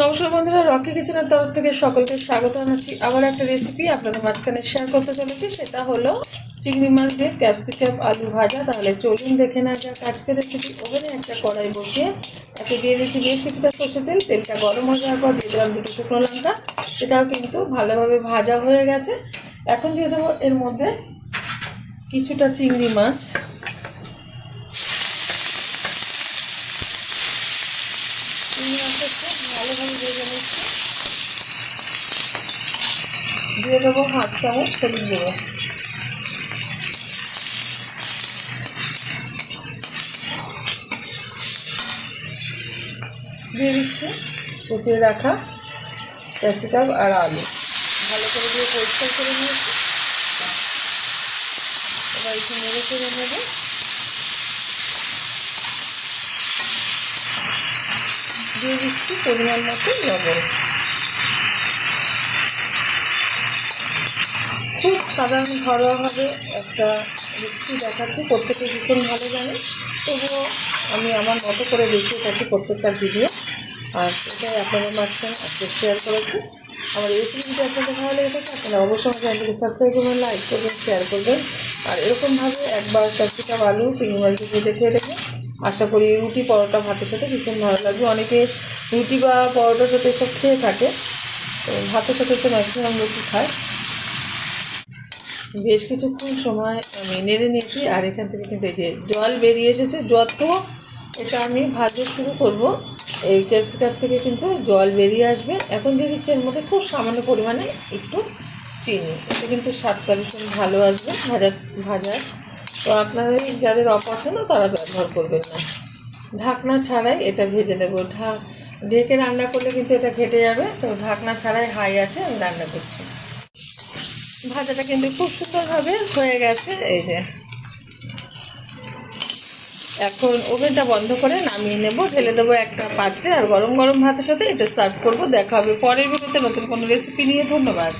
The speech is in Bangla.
নমস্কার বন্ধুরা, রকি কিচেনের তরফ থেকে সকলকে স্বাগত জানাচ্ছি। আবার একটা রেসিপি আপনাদের মাঝখানে শেয়ার করতে চলেছি, সেটা হলো চিংড়ি মাছ দিয়ে ক্যাপসিকাম আলু ভাজা। তাহলে চলুন দেখে না যাক আজকের রেসিপি। ওভেনে একটা কড়াই বসিয়ে এতে দিয়ে দিচ্ছি বেশ কিছুটা সরষের তেল। তেলটা গরম হয়ে যাওয়ার পর দিয়ে দিলাম দুটো শুকনো লঙ্কা, এটাও কিন্তু ভালোভাবে ভাজা হয়ে গেছে। এখন দিয়ে দেবো এর মধ্যে কিছুটা চিংড়ি মাছ, ভালোভাবে ভেজে নিচ্ছি। দিয়ে দেবো হাফ চামচ হলুদ গুঁড়ো, দিয়ে দিচ্ছি কুচিয়ে রাখা ক্যাপসিকাম আর আলু, ভালো করে দিয়ে পরিষ্কার করে নিয়েছি। এবার একটু নেড়ে চেড়ে নেব। দিয়ে দিচ্ছি পরিমাণ মতো লবণ। খুব সাধারণ ঘরোয়াভাবে একটা রেসিপি দেখাচ্ছি, প্রত্যেকে ভীষণ ভালো জানে, তবুও আমি আমার মতো করে দেখিয়ে থাকি প্রত্যেকটা ভিডিও, আর এটাই আপনাদের মাঝখানে আজকে শেয়ার করেছি। আমার এই রেসিপিটি আপনাদের ভালো লেগে থাকে আপনারা অবশ্যই আমার চ্যানেলটিকে সাবস্ক্রাইব করবেন, লাইক করবেন, শেয়ার করবেন। আর এরকমভাবে একবার ক্যাপসিকাম আলু চিংড়ি মাছ ভেজে খেয়ে দেখবেন। আশা করি রুটি পরোটা ভাতের সাথে ভীষণ ভালো লাগবে। অনেকে রুটি বা পরোটার সাথে এসব খেয়ে থাকে, তো ভাতের সাথে তো ম্যাক্সিমাম রুটি খায়। বেশ কিছুক্ষণ সময় আমি নেড়ে নিয়েছি, আর এখান থেকে কিন্তু এই যে জল বেরিয়ে এসেছে। যত এটা আমি ভাজা শুরু করব, এই ক্যাপসিকাম থেকে কিন্তু জল বেরিয়ে আসবে। এখন দিয়ে দিচ্ছি এর মধ্যে খুব সামান্য পরিমাণে একটু চিনি, এতে কিন্তু স্বাদটা ভীষণ ভালো আসবে ভাজার। তো আপনারা যাদের অপছন্দ তারা ব্যবহার করবেন না। ঢাকনা ছাড়াই এটা ভেজে নেব। ঢেকে রান্না করলে কিন্তু এটা ঘেটে যাবে, তো ঢাকনা ছাড়াই হাই আছে আমি রান্না করছি। ভাজাটা কিন্তু খুব সুন্দরভাবে হয়ে গেছে। এই যে এখন ওভেনটা বন্ধ করে নামিয়ে নেব, ঢেলে দেবো একটা পাত্রে, আর গরম গরম ভাতের সাথে এটা সার্ভ করব। দেখা হবে পরের ভিডিওতে নতুন কোনো রেসিপি নিয়ে। ধন্যবাদ।